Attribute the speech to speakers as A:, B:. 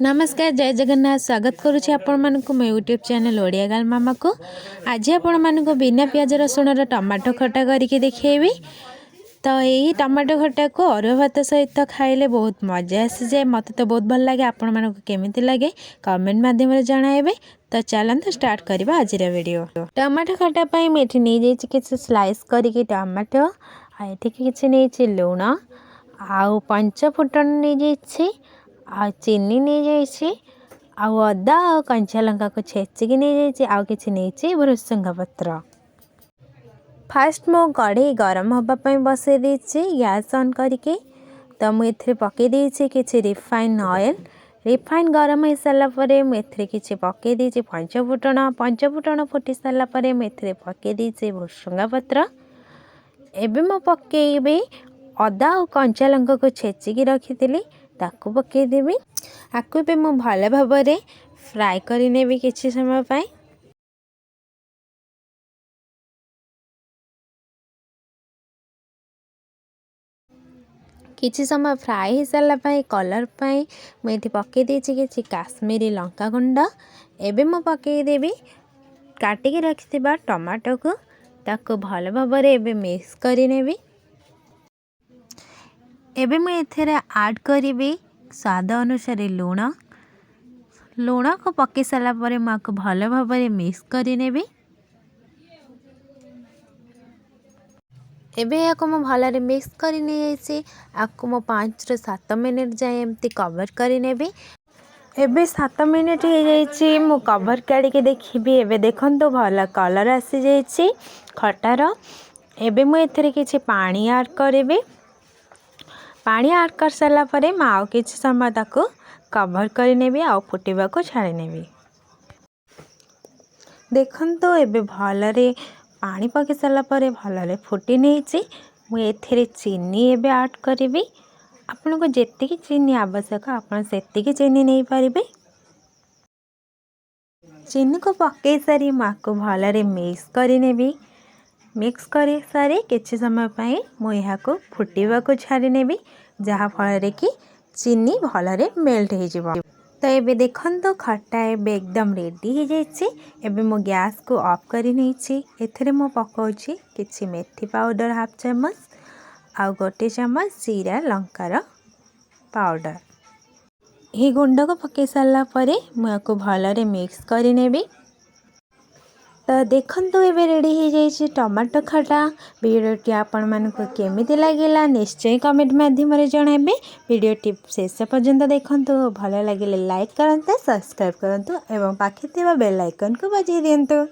A: नमस्कार जय जगन्नाथ स्वागत करुच्ची आपण मानक मो यूट्यूब चैनल ओडिया गाल मामा को। आज आपण मानक बिना प्याज रसुण टमाटो खटा करके देखेबी। तो यही टमाटो खटा को अरुआ भात सहित खाइले बहुत मजा आसी जाए। मत तो बहुत भल लगे। आपण मानक केमिति लगे कमेंट माध्यम जणाइबे। तो चलते स्टार्ट करवा आज वीडियो। टमाटो खटा पाई मैं नहीं जाइए किसी स्लाइस करके टमाटो आठी किसी नहीं लुण आउ पंच फुटन नहीं जाइए आ चीनी नहीं जाइए आउ अदा और कंचा लंका को छेचिकी नहीं जाइए आउ किसी नहीं भृसंगा पत्र। फास्ट मो कढ़ई गरम होगापाई बसई देछि गैस ऑन करके। तो मुझे पकई देछि किछि रिफाइन ऑयल। रिफाइन गरम हो सारा पर मुझे किछि पकई देछि पंचफुटन फुटी सारा पर मुझे पकई देछि भृसंगा पत्र। एबे मो पकेबे अदा और कंचा लंका को छेचिकी रखी ताकू पकईदेवी। आपको भी मु भल भाव फ्राए करनेबी किछि समय पाई। किछि समय फ्राए हो सारा कलर पाई मुझे पकई देछि किछि काश्मीरी लंका गुंड। एबे मु पकईदेवी काटिकी रखिथिबा टमाटो को ताकू भल भाव मिक्स करनेबी। एबे मु एथेरे ऐड करिबी स्वाद अनुसार लुण को पकई सारा पर मुझे भल भाव मिक्स करनेबी। एबे या मु भल मिक्स करनी आपको मो 5 ରୁ 7 मिनट जाए एमती कवर करनेबी। एबे 7 मिनट हो जाइए मु कवर काढ़ी देखी। एबे देखंतु भल कलर आसी जाइए खटार। एबे मु एथेरे किछि पानी ऐड करिबी। पानी ऐड कर सारा पर आउ किछि समय ताको कवर करनेबी आउ फुटिबा को छाड़ी नेबी। देखंतु एबे भलरे पानी पके सारा पर भलरे फुटी नहीं। मुझे चीनी एबे ऐड करिबी। आपन को जेतिकी चीनी आवश्यक आपन सेतिकी चीनी नहीं पारिबे। चीनी को पकई सारी माको भलरे मिक्स करनेबी। मिक्स कर सारी किछि समय पाई मु यहाँ को फुटिबा को छाड़ी नेबी जहाँ फल कि चीनी भलरे मेल्ट हो जिवो। तो एबे देखंतु खट्टा एबे एकदम रेडी हो जाइए। एबे मो गैस को ऑफ करी नहीं। एथरे मो पकाउछि किछि मेथी पाउडर हाफ चम्मच आउ गोटे चम्मच जीरा लंकार पाउडर। ये गुंड को पकई सारा पर मुझे भलरे मिक्स करनेबी। तो देखंतु एबे रेडी हो जाइए टमाटो खटा। वीडियोटी आपण मानक केमिति लागिला निश्चय कमेंट माध्यम जणाइबे। वीडियोटी शेष पर्यंत देखंतु भल लगे लाइक करंतु सब्सक्राइब करंतु एवं पाखे बेल आइकन को बजाई दियंतु।